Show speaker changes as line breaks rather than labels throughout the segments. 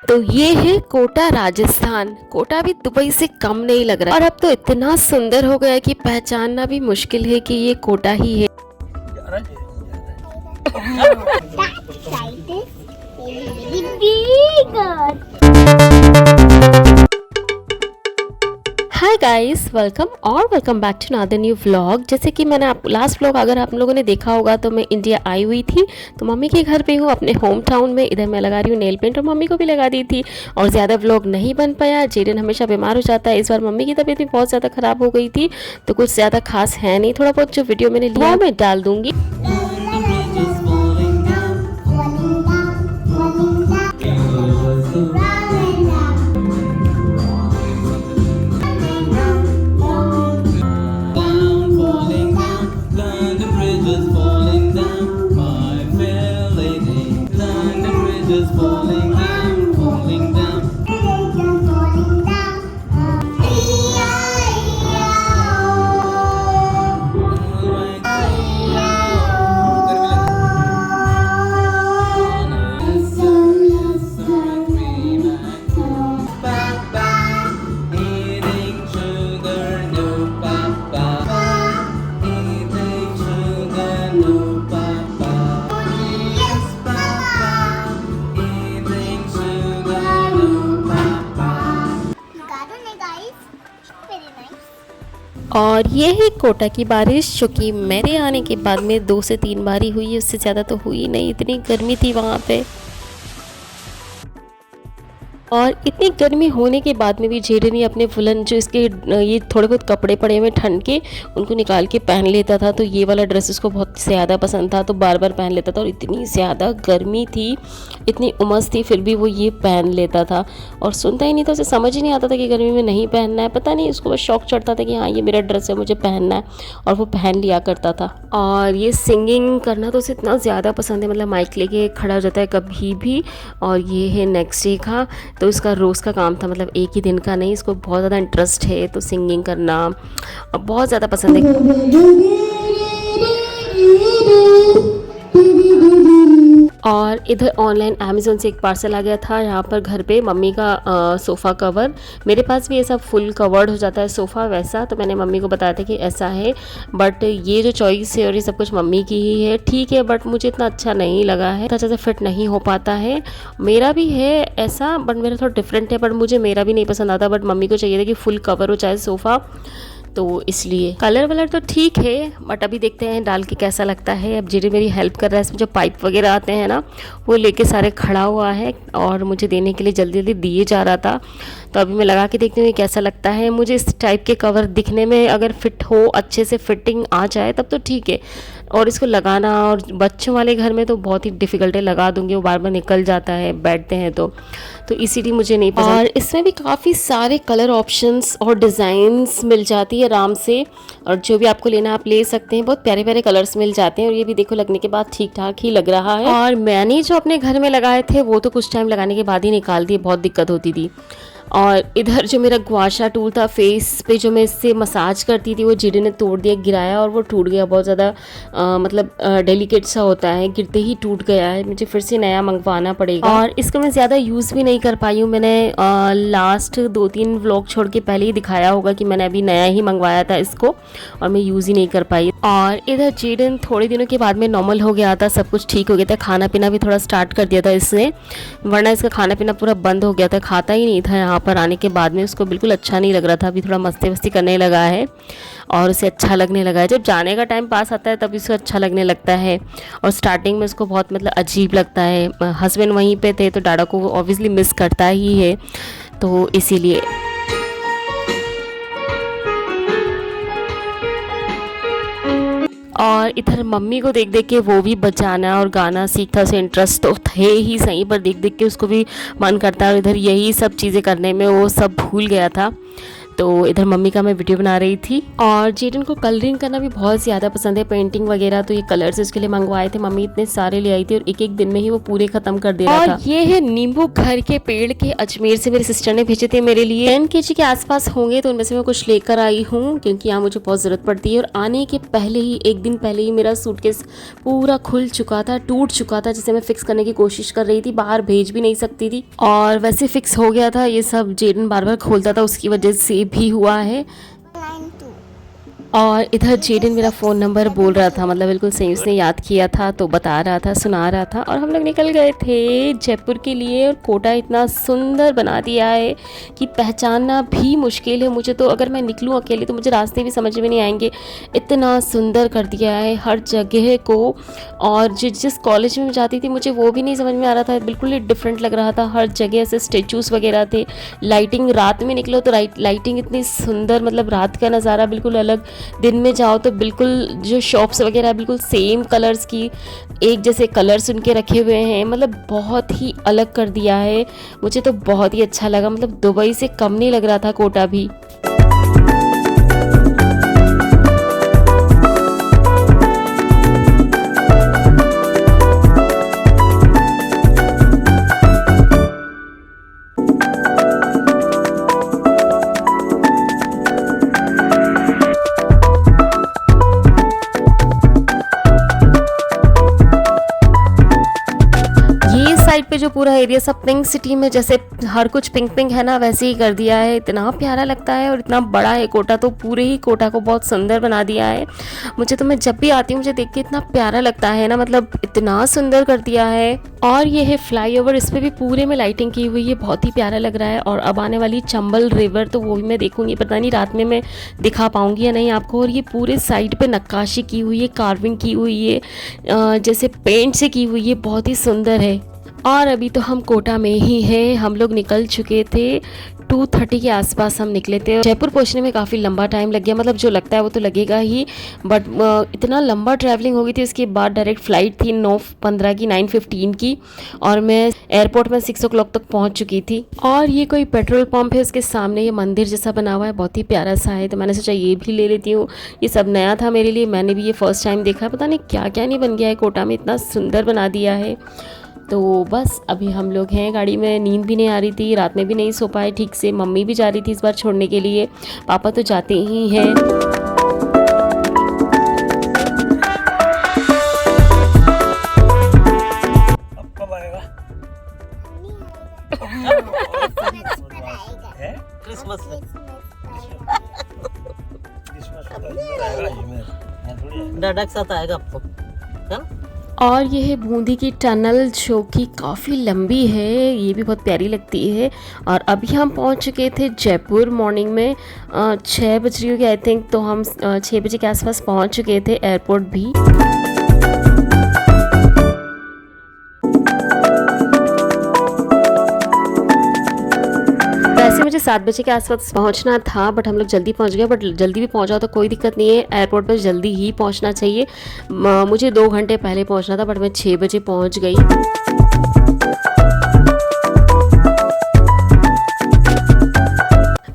तो ये है कोटा राजस्थान। कोटा भी दुबई से कम नहीं लग रहा है, और अब तो इतना सुंदर हो गया है कि पहचानना भी मुश्किल है कि ये कोटा ही है। Hi guys, welcome back to another new vlog. जैसे कि मैंने लास्ट व्लॉग अगर आप लोगों ने देखा होगा तो मैं इंडिया आई हुई थी, तो मम्मी के घर पे हूँ अपने होम टाउन में। इधर मैं लगा रही हूँ नेल पेंट और मम्मी को भी लगा दी थी, और ज़्यादा व्लॉग नहीं बन पाया। जेडन हमेशा बीमार हो जाता है, इस बार मम्मी की तबीयत भी बहुत ज़्यादा ख़राब हो गई थी, तो कुछ ज़्यादा खास है नहीं। थोड़ा बहुत जो वीडियो मैंने लिया मैं डाल दूँगी। और ये है कोटा की बारिश, जो कि मेरे आने के बाद में 2 से 3 बार ही हुई है, उससे ज़्यादा तो हुई नहीं। इतनी गर्मी थी वहाँ पे, और इतनी गर्मी होने के बाद में भी जेडन ही अपने फुलन जो इसके ये थोड़े बहुत कपड़े पड़े हुए ठंड के, उनको निकाल के पहन लेता था। तो ये वाला ड्रेस उसको बहुत ज़्यादा पसंद था, तो बार बार पहन लेता था। और इतनी ज़्यादा गर्मी थी, इतनी उमस थी, फिर भी वो ये पहन लेता था और सुनता ही नहीं था। उसे समझ ही नहीं आता था कि गर्मी में नहीं पहनना है। पता नहीं, उसको बस शौक चढ़ता था कि हाँ ये मेरा ड्रेस है, मुझे पहनना है, और वो पहन लिया करता था। और ये सिंगिंग करना तो उसे इतना ज़्यादा पसंद है, मतलब माइक लेके खड़ा हो जाता है कभी भी। और ये है नेक्स्ट डे का, तो इसका रोज़ का काम था, मतलब एक ही दिन का नहीं। इसको बहुत ज़्यादा इंटरेस्ट है, तो सिंगिंग करना बहुत ज़्यादा पसंद है। और इधर ऑनलाइन अमेज़ोन से एक पार्सल आ गया था यहाँ पर घर पे, मम्मी का सोफ़ा कवर। मेरे पास भी ऐसा फुल कवर्ड हो जाता है सोफ़ा वैसा, तो मैंने मम्मी को बताया था कि ऐसा है, बट ये जो चॉइस है और ये सब कुछ मम्मी की ही है। ठीक है, बट मुझे इतना अच्छा नहीं लगा है, इतना अच्छे से फिट नहीं हो पाता है। मेरा भी है ऐसा, बट मेरा थोड़ा डिफरेंट है, बट मुझे मेरा भी नहीं पसंद आता। बट मम्मी को चाहिए था कि फुल कवर हो चाहे सोफ़ा, तो इसलिए कलर वलर तो ठीक है, बट अभी देखते हैं डाल के कैसा लगता है। अब जीरे मेरी हेल्प कर रहा है, इसमें जो पाइप वगैरह आते हैं ना, वो लेके सारे खड़ा हुआ है और मुझे देने के लिए जल्दी जल्दी दिए जा रहा था। तो अभी मैं लगा के देखती हूँ कैसा लगता है। मुझे इस टाइप के कवर दिखने में अगर फिट हो, अच्छे से फिटिंग आ जाए तब तो ठीक है, और इसको लगाना, और बच्चों वाले घर में तो बहुत ही डिफ़िकल्ट है। लगा दूंगी वो बार बार निकल जाता है बैठते हैं तो इसीलिए मुझे नहीं पसंद। और इसमें भी काफ़ी सारे कलर ऑप्शंस और डिज़ाइंस मिल जाती है आराम से, और जो भी आपको लेना आप ले सकते हैं। बहुत प्यारे प्यारे कलर्स मिल जाते हैं, और ये भी देखो लगने के बाद ठीक ठाक ही लग रहा है। और मैंने जो अपने घर में लगाए थे वो तो कुछ टाइम लगाने के बाद ही निकाल दिए, बहुत दिक्कत होती थी। और इधर जो मेरा गुआशा टूल था फेस पे, जो मैं इससे मसाज करती थी, वो जीडे ने तोड़ दिया, गिराया और वो टूट गया। बहुत ज़्यादा मतलब डेलिकेट सा होता है, गिरते ही टूट गया है। मुझे फिर से नया मंगवाना पड़ेगा, और इसको मैं ज़्यादा यूज़ भी नहीं कर पाई हूँ। मैंने लास्ट 2-3 व्लॉग छोड़ के पहले ही दिखाया होगा कि मैंने अभी नया ही मंगवाया था इसको, और मैं यूज़ ही नहीं कर पाई। और इधर जीडन थोड़े दिनों के बाद में नॉर्मल हो गया था, सब कुछ ठीक हो गया था। खाना पीना भी थोड़ा स्टार्ट कर दिया था इसने, वरना इसका खाना पीना पूरा बंद हो गया था, खाता ही नहीं था। यहाँ पर आने के बाद में उसको बिल्कुल अच्छा नहीं लग रहा था। अभी थोड़ा मस्ती वस्ती करने लगा है और उसे अच्छा लगने लगा है। जब जाने का टाइम पास आता है तब इसे अच्छा लगने लगता है, और स्टार्टिंग में उसको बहुत मतलब अजीब लगता है। हस्बैंड वहीं पे थे तो डाडा को ऑब्वियसली मिस करता ही है, तो इसीलिए। और इधर मम्मी को देख देख के वो भी बजाना और गाना सीखता, उसे इंटरेस्ट तो थे ही सही, पर देख देख के उसको भी मन करता है। और इधर यही सब चीज़ें करने में वो सब भूल गया था। तो इधर मम्मी का मैं वीडियो बना रही थी। और जेडन को कलरिंग करना भी बहुत ज़्यादा पसंद है, पेंटिंग वगैरह। तो ये कलर्स इसके लिए मंगवाए थे, मम्मी इतने सारे ले आई थी और एक एक दिन में ही वो पूरे खत्म कर दे रहा था। ये है नींबू घर के पेड़ के, अजमेर से मेरी सिस्टर ने भेजे थे मेरे लिए। 10 kg के आसपास होंगे, तो उनमें से मैं कुछ लेकर आई हूँ क्योंकि यहाँ मुझे बहुत ज़रूरत पड़ती है। और आने के पहले ही, एक दिन पहले ही मेरा सूटकेस पूरा खुल चुका था, टूट चुका था, जिसे मैं फिक्स करने की कोशिश कर रही थी, बाहर भेज भी नहीं सकती थी। और वैसे फिक्स हो गया था, ये सब जेडन बार बार खोलता था, उसकी वजह से भी हुआ है। और इधर जेडन मेरा फ़ोन नंबर बोल रहा था, मतलब बिल्कुल सही उसने याद किया था, तो बता रहा था, सुना रहा था। और हम लोग निकल गए थे जयपुर के लिए। और कोटा इतना सुंदर बना दिया है कि पहचानना भी मुश्किल है मुझे। तो अगर मैं निकलूँ अकेले तो मुझे रास्ते भी समझ में नहीं आएंगे, इतना सुंदर कर दिया है हर जगह को। और जिस कॉलेज में मैं जाती थी मुझे वो भी नहीं समझ में आ रहा था, बिल्कुल ही डिफरेंट लग रहा था। हर जगह ऐसे स्टेचूज़ वगैरह थे, लाइटिंग, रात में निकलो तो लाइटिंग इतनी सुंदर, मतलब रात का नज़ारा बिल्कुल अलग। दिन में जाओ तो बिल्कुल जो शॉप्स वगैरह बिल्कुल सेम कलर्स की, एक जैसे कलर्स उनके रखे हुए हैं, मतलब बहुत ही अलग कर दिया है। मुझे तो बहुत ही अच्छा लगा, मतलब दुबई से कम नहीं लग रहा था कोटा भी। साइड पे जो पूरा एरिया सब पिंक सिटी में, जैसे हर कुछ पिंक पिंक है ना, वैसे ही कर दिया है। इतना प्यारा लगता है और इतना बड़ा है कोटा, तो पूरे ही कोटा को बहुत सुंदर बना दिया है। मुझे तो, मैं जब भी आती हूँ मुझे देख के इतना प्यारा लगता है ना, मतलब इतना सुंदर कर दिया है। और ये है फ्लाईओवर, इस पर भी पूरे में लाइटिंग की हुई है, बहुत ही प्यारा लग रहा है। और अब आने वाली चंबल रिवर, तो वो भी मैं देखूंगी, पता नहीं रात में मैं दिखा पाऊंगी या नहीं आपको। और ये पूरे साइड पे नक्काशी की हुई है, कार्विंग की हुई है, जैसे पेंट से की हुई है, बहुत ही सुंदर है। और अभी तो हम कोटा में ही हैं, हम लोग निकल चुके थे 2:30 के आसपास हम निकले थे। जयपुर पहुंचने में काफ़ी लंबा टाइम लग गया, मतलब जो लगता है वो तो लगेगा ही, बट इतना लंबा ट्रैवलिंग हो गई थी। उसके बाद डायरेक्ट फ़्लाइट थी 9:15 की, 9:15 की, और मैं एयरपोर्ट में 6 o'clock तक पहुंच चुकी थी। और ये कोई पेट्रोल पंप है, उसके सामने ये मंदिर जैसा बना हुआ है, बहुत ही प्यारा सा है, तो मैंने सोचा ये भी ले लेती हूँ। ये सब नया था मेरे लिए, मैंने भी ये फ़र्स्ट टाइम देखा, पता नहीं क्या क्या नहीं बन गया है कोटा में, इतना सुंदर बना दिया है। तो बस अभी हम लोग हैं गाड़ी में, नींद भी नहीं आ रही थी, रात में भी नहीं सो पाए ठीक से। मम्मी भी जा रही थी इस बार छोड़ने के लिए, पापा तो जाते ही हैं।
डाडा के साथ आएगा आपको, है?
और ये है बूंदी की टनल, जो कि काफ़ी लंबी है, ये भी बहुत प्यारी लगती है। और अभी हम पहुंच चुके थे जयपुर मॉर्निंग में, 6 बज रही होगी आई थिंक, तो हम 6 बजे के आसपास पहुंच चुके थे एयरपोर्ट भी। वैसे मुझे 7 बजे के आसपास पहुंचना था, बट हम लोग जल्दी पहुंच गए। बट जल्दी भी पहुंचा तो कोई दिक्कत नहीं है, एयरपोर्ट पर जल्दी ही पहुंचना चाहिए। मुझे 2 घंटे पहले पहुंचना था, बट मैं 6 बजे पहुंच गई।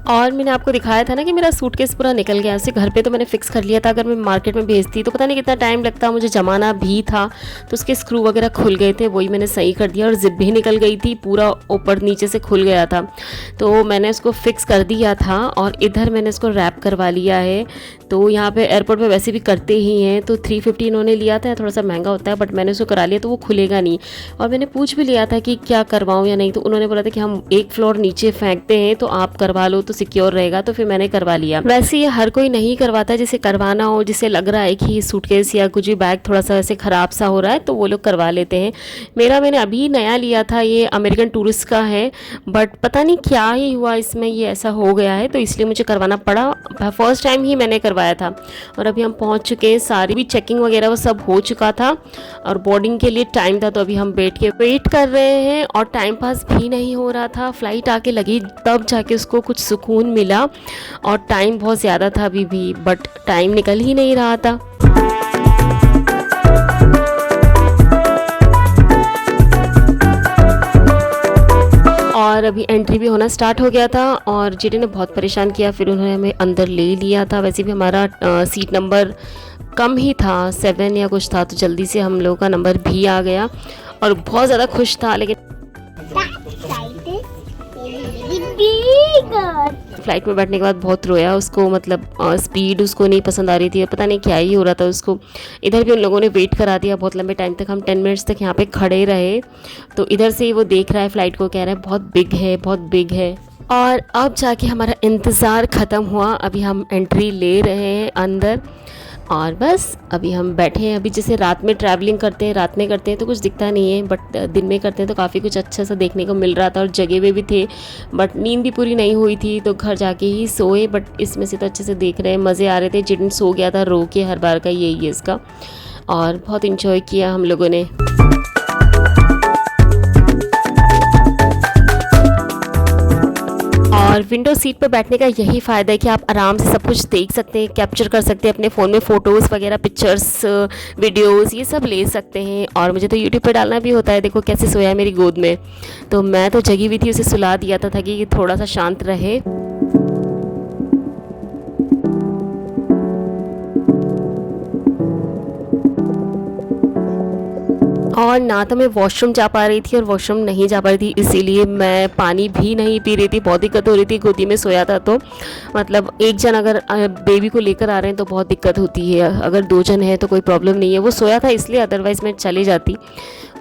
और मैंने आपको दिखाया था ना कि मेरा सूटकेस पूरा निकल गया, उसे घर पे तो मैंने फिक्स कर लिया था। अगर मैं मार्केट में भेजती तो पता नहीं कितना टाइम लगता, मुझे जमाना भी था। तो उसके स्क्रू वगैरह खुल गए थे, वही मैंने सही कर दिया। और जिप भी निकल गई थी, पूरा ऊपर नीचे से खुल गया था, तो मैंने उसको फिक्स कर दिया था। और इधर मैंने इसको रैप करवा लिया है। तो यहाँ पे एयरपोर्ट में वैसे भी करते ही हैं, तो 350 इन्होंने लिया था, थोड़ा सा महंगा होता है, बट मैंने उसको करा लिया, तो वो खुलेगा नहीं। और मैंने पूछ भी लिया था कि क्या करवाऊँ या नहीं, तो उन्होंने बोला था कि हम 1 फ्लोर नीचे फेंकते हैं, तो आप करवा लो तो सिक्योर रहेगा। तो फिर मैंने करवा लिया। वैसे ये हर कोई नहीं करवाता, जिसे करवाना हो, जिसे लग रहा है कि सूटकेस या कुछ भी बैग थोड़ा सा ऐसे ख़राब सा हो रहा है, तो वो लोग करवा लेते हैं। मैंने अभी नया लिया था, ये अमेरिकन टूरिस्ट का है, बट पता नहीं क्या ही हुआ इसमें, ये ऐसा हो गया है, तो इसलिए मुझे करवाना पड़ा। फर्स्ट टाइम ही मैंने करवाया था। और अभी हम पहुँच चुके हैं, सारी भी चेकिंग वगैरह वो सब हो चुका था, और बोर्डिंग के लिए टाइम था, तो अभी हम बैठ के वेट कर रहे हैं। और टाइम पास भी नहीं हो रहा था, फ़्लाइट आके लगी तब जाके उसको कुछ सुकून मिला। और टाइम बहुत ज़्यादा था अभी भी, बट टाइम निकल ही नहीं रहा था। और अभी एंट्री भी होना स्टार्ट हो गया था और जेडी ने बहुत परेशान किया, फिर उन्होंने हमें अंदर ले लिया था। वैसे भी हमारा सीट नंबर कम ही था, 7 या कुछ था, तो जल्दी से हम लोगों का नंबर भी आ गया और बहुत ज़्यादा खुश था। लेकिन फ्लाइट में बैठने के बाद बहुत रोया, उसको मतलब स्पीड उसको नहीं पसंद आ रही थी, पता नहीं क्या ही हो रहा था उसको। इधर भी उन लोगों ने वेट करा दिया बहुत लंबे टाइम तक, हम 10 मिनट्स तक यहाँ पे खड़े रहे। तो इधर से वो देख रहा है फ्लाइट को, कह रहा है बहुत बिग है, बहुत बिग है। और अब जाके हमारा इंतज़ार ख़त्म हुआ, अभी हम एंट्री ले रहे हैं अंदर और बस अभी हम बैठे हैं। अभी जैसे रात में ट्रैवलिंग करते हैं, रात में करते हैं तो कुछ दिखता नहीं है, बट दिन में करते हैं तो काफ़ी कुछ अच्छा सा देखने को मिल रहा था और जगह पे भी थे, बट नींद भी पूरी नहीं हुई थी तो घर जाके ही सोए। बट इसमें से तो अच्छे से देख रहे हैं, मज़े आ रहे थे। जिन सो गया था रो के, हर बार का यही है इसका, और बहुत इंजॉय किया हम लोगों ने। और विंडो सीट पर बैठने का यही फ़ायदा है कि आप आराम से सब कुछ देख सकते हैं, कैप्चर कर सकते हैं अपने फ़ोन में, फ़ोटोज़ वगैरह, पिक्चर्स, वीडियोस, ये सब ले सकते हैं। और मुझे तो यूट्यूब पे डालना भी होता है। देखो कैसे सोया है मेरी गोद में, तो मैं तो जगी हुई थी, उसे सुला दिया था ताकि थोड़ा सा शांत रहे। और ना तो मैं वॉशरूम जा पा रही थी और वॉशरूम नहीं जा पा रही थी, इसीलिए मैं पानी भी नहीं पी रही थी। बहुत दिक्कत हो रही थी, गोदी में सोया था तो मतलब एक जन अगर बेबी को लेकर आ रहे हैं तो बहुत दिक्कत होती है, अगर 2 जन हैं तो कोई प्रॉब्लम नहीं है। वो सोया था इसलिए, अदरवाइज़ मैं चली जाती।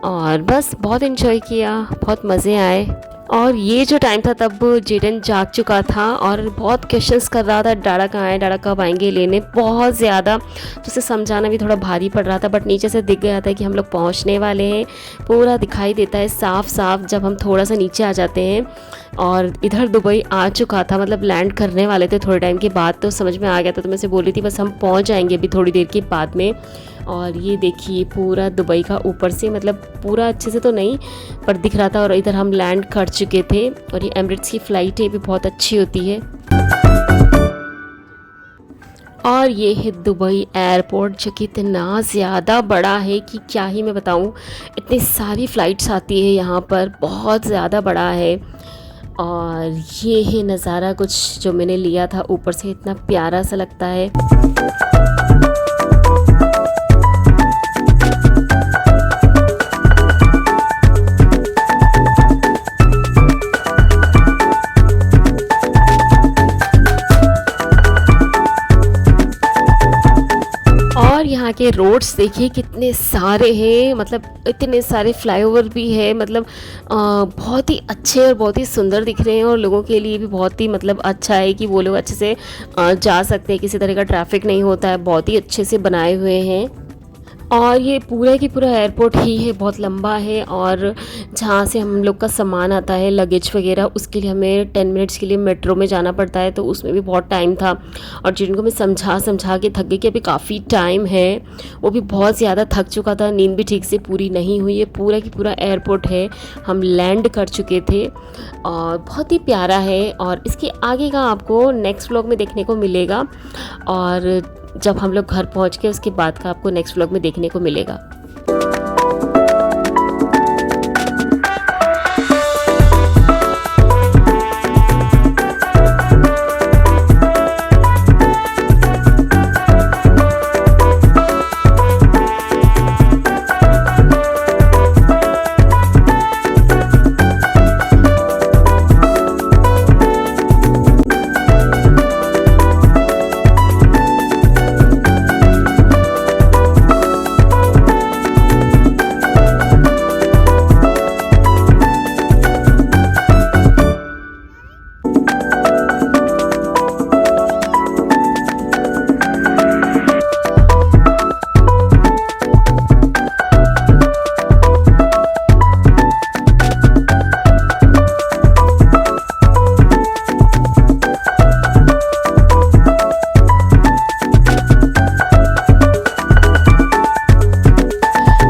और बस बहुत इन्जॉय किया, बहुत मज़े आए। और ये जो टाइम था तब जेडन जाग चुका था और बहुत क्वेश्चंस कर रहा था, डाड़ा कहाँ है, डाड़ा कब आएंगे लेने, बहुत ज़्यादा। तो उसे समझाना भी थोड़ा भारी पड़ रहा था, बट नीचे से दिख गया था कि हम लोग पहुंचने वाले हैं। पूरा दिखाई देता है साफ साफ जब हम थोड़ा सा नीचे आ जाते हैं। और इधर दुबई आ चुका था, मतलब लैंड करने वाले थे थोड़े टाइम के बाद, तो समझ में आ गया था। तो मैं से बोल रही थी बस हम पहुँच जाएंगे अभी थोड़ी देर के बाद में। और ये देखिए पूरा दुबई का ऊपर से, मतलब पूरा अच्छे से तो नहीं पर दिख रहा था। और इधर हम लैंड कर चुके थे और ये एमिरेट्स की फ़्लाइट है, भी बहुत अच्छी होती है। और ये है दुबई एयरपोर्ट, जो कि इतना ज़्यादा बड़ा है कि क्या ही मैं बताऊँ। इतनी सारी फ़्लाइट्स आती है यहाँ पर, बहुत ज़्यादा बड़ा है। और ये है नज़ारा कुछ जो मैंने लिया था ऊपर से, इतना प्यारा सा लगता है। यहाँ के रोड्स देखिए कितने सारे हैं, मतलब इतने सारे फ्लाईओवर भी है, मतलब बहुत ही अच्छे और बहुत ही सुंदर दिख रहे हैं। और लोगों के लिए भी बहुत ही मतलब अच्छा है कि वो लोग अच्छे से जा सकते हैं, किसी तरह का ट्रैफिक नहीं होता है, बहुत ही अच्छे से बनाए हुए हैं। और ये पूरा की पूरा एयरपोर्ट ही है, बहुत लंबा है। और जहाँ से हम लोग का सामान आता है, लगेज वगैरह, उसके लिए हमें 10 मिनट्स के लिए मेट्रो में जाना पड़ता है, तो उसमें भी बहुत टाइम था। और जिनको मैं समझा के थक गई कि अभी काफ़ी टाइम है, वो भी बहुत ज़्यादा थक चुका था, नींद भी ठीक से पूरी नहीं हुई। ये पूरा की पूरा एयरपोर्ट है, हम लैंड कर चुके थे और बहुत ही प्यारा है। और इसके आगे का आपको नेक्स्ट व्लॉग में देखने को मिलेगा, और जब हम लोग घर पहुंच के उसके बाद का आपको नेक्स्ट व्लॉग में देखने को मिलेगा।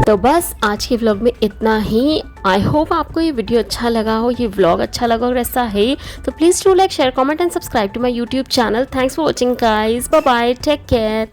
तो बस आज के व्लॉग में इतना ही। आई होप आपको ये वीडियो अच्छा लगा हो, ये व्लॉग अच्छा लगा और ऐसा है तो please do like, share, comment and subscribe to my YouTube channel. Thanks for watching guys, bye bye, take care.